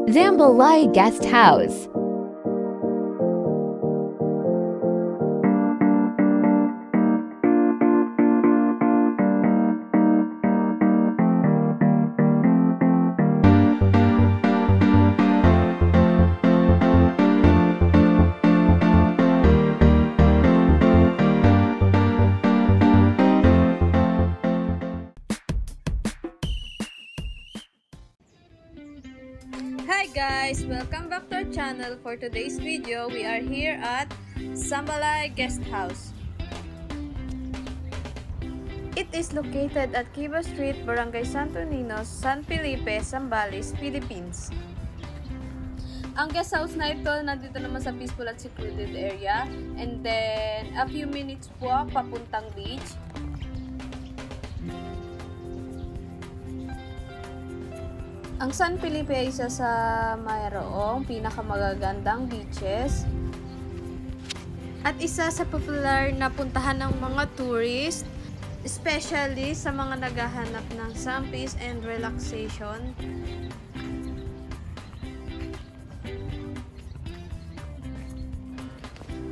Zambalai Guest House. Hi guys! Welcome back to our channel. For today's video, we are here at Zambalai Guest House. It is located at Kiva Street, Barangay Santo Ninos, San Felipe, Zambales, Philippines. Ang guest house na ito, nandito naman sa peaceful at secluded area. And then, a few minutes walk papuntang beach. Ang San Felipe ay isa sa mayroong pinakamagagandang beaches at isa sa popular na puntahan ng mga tourist, especially sa mga naghahanap ng some peace and relaxation.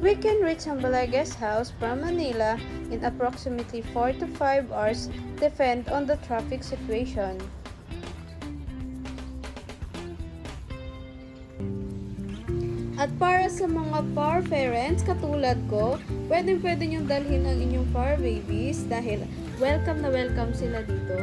We can reach Zambalai Guest House from Manila in approximately 4 to 5 hours, depend on the traffic situation. At para sa mga fur parents katulad ko, pwede nyong dalhin ang inyong fur babies dahil welcome na welcome sila dito.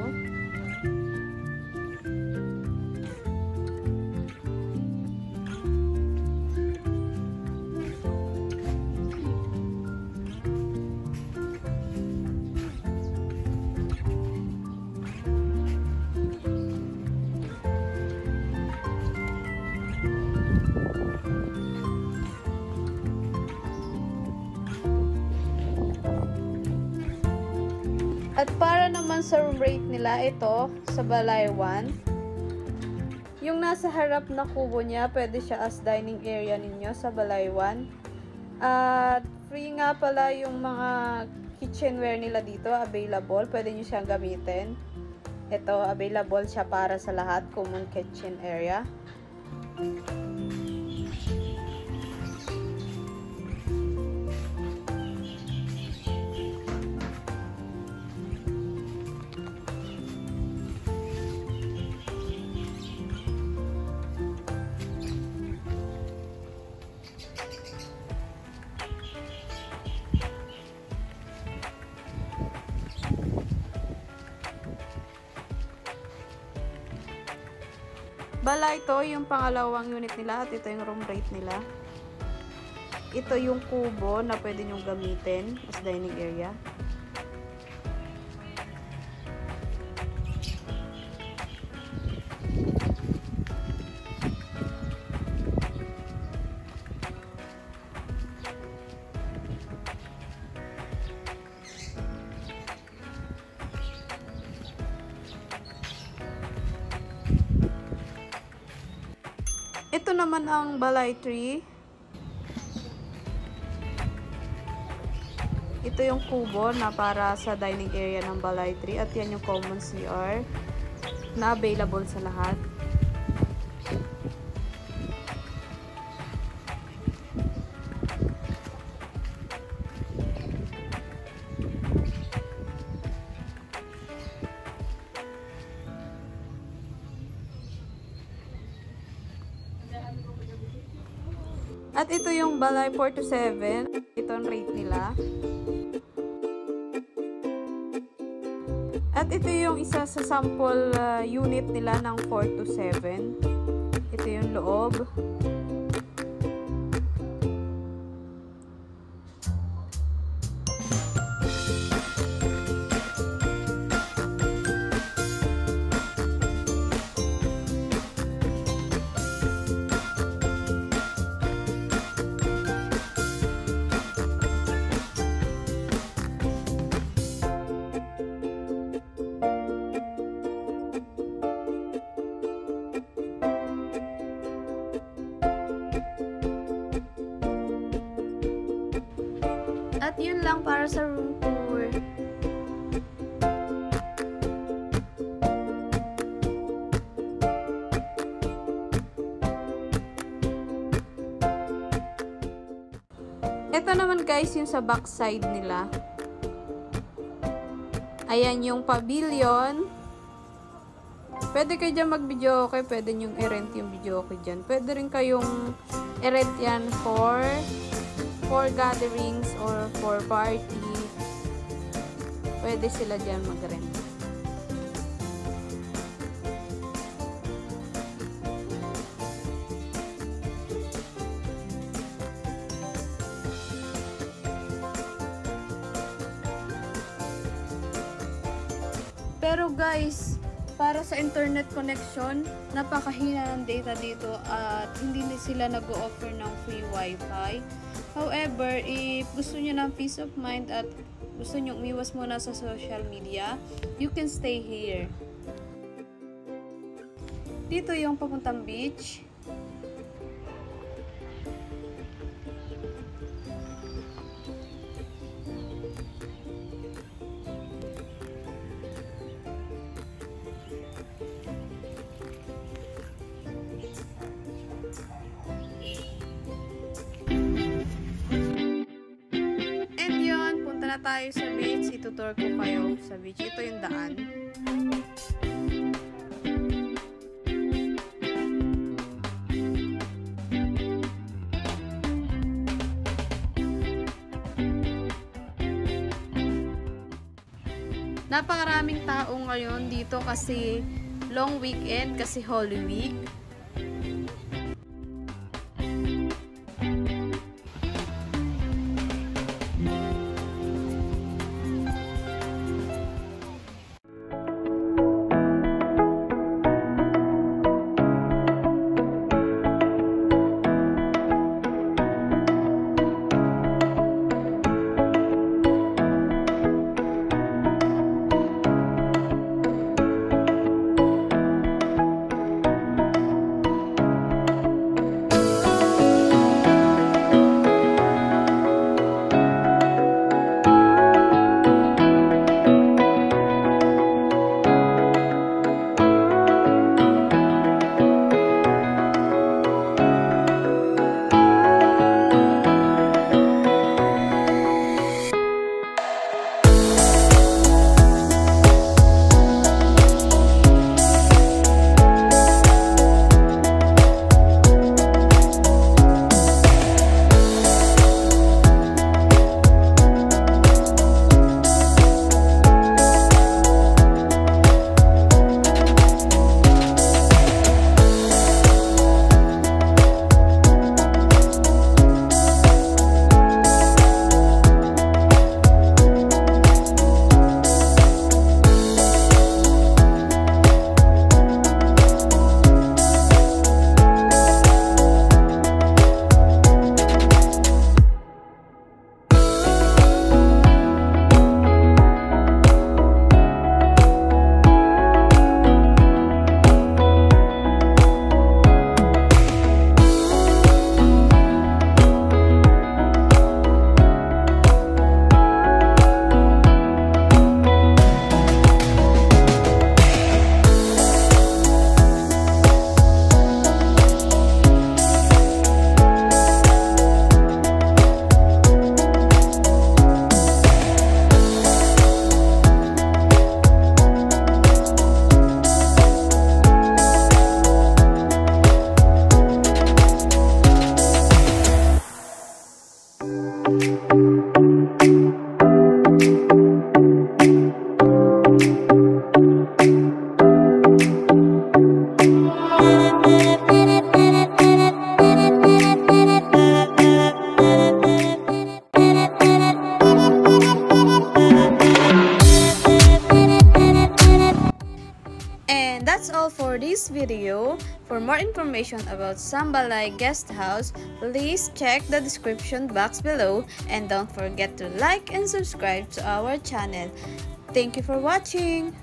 At para naman sa room rate nila, ito sa Balay 1, yung nasa harap na kubo niya, pwede siya as dining area ninyo sa Balay 1. At free nga pala yung mga kitchenware nila dito, available, pwede nyo siyang gamitin. Ito, available siya para sa lahat, common kitchen area. Bala, ito yung pangalawang unit nila at ito yung room rate nila. Ito yung kubo na pwede nyong gamitin as dining area. Ito naman ang Balay 3. Ito yung kubo na para sa dining area ng Balay 3 at yan yung common CR na available sa lahat. At ito yung Balay 4 to 7. Ito ang rate nila. At ito yung isa sa sample unit nila ng 4 to 7. Ito yung loob. At yun lang para sa room tour. Ito naman guys, yung sa backside nila. Ayan yung pavilion. Pwede kayo dyan mag-video okay. Pwede nyong i-rent yung video okay dyan. Pwede rin kayong i-rent yan for gatherings or for party. Pwede sila dyan mag-rent. Pero guys, para sa internet connection, napakahina ng data dito at hindi sila nag-o-offer ng free wifi. However, if gusto nyo ng peace of mind at gusto nyo umiwas muna sa social media, you can stay here. Dito yung papuntang beach. Na tayo sa beach, itutur ko kayo sa beach. Ito yung daan. Napakaraming tao ngayon dito kasi long weekend, kasi Holy Week. That's all for this video. For more information about Sambalay Guest House, please check the description box below and don't forget to like and subscribe to our channel. Thank you for watching!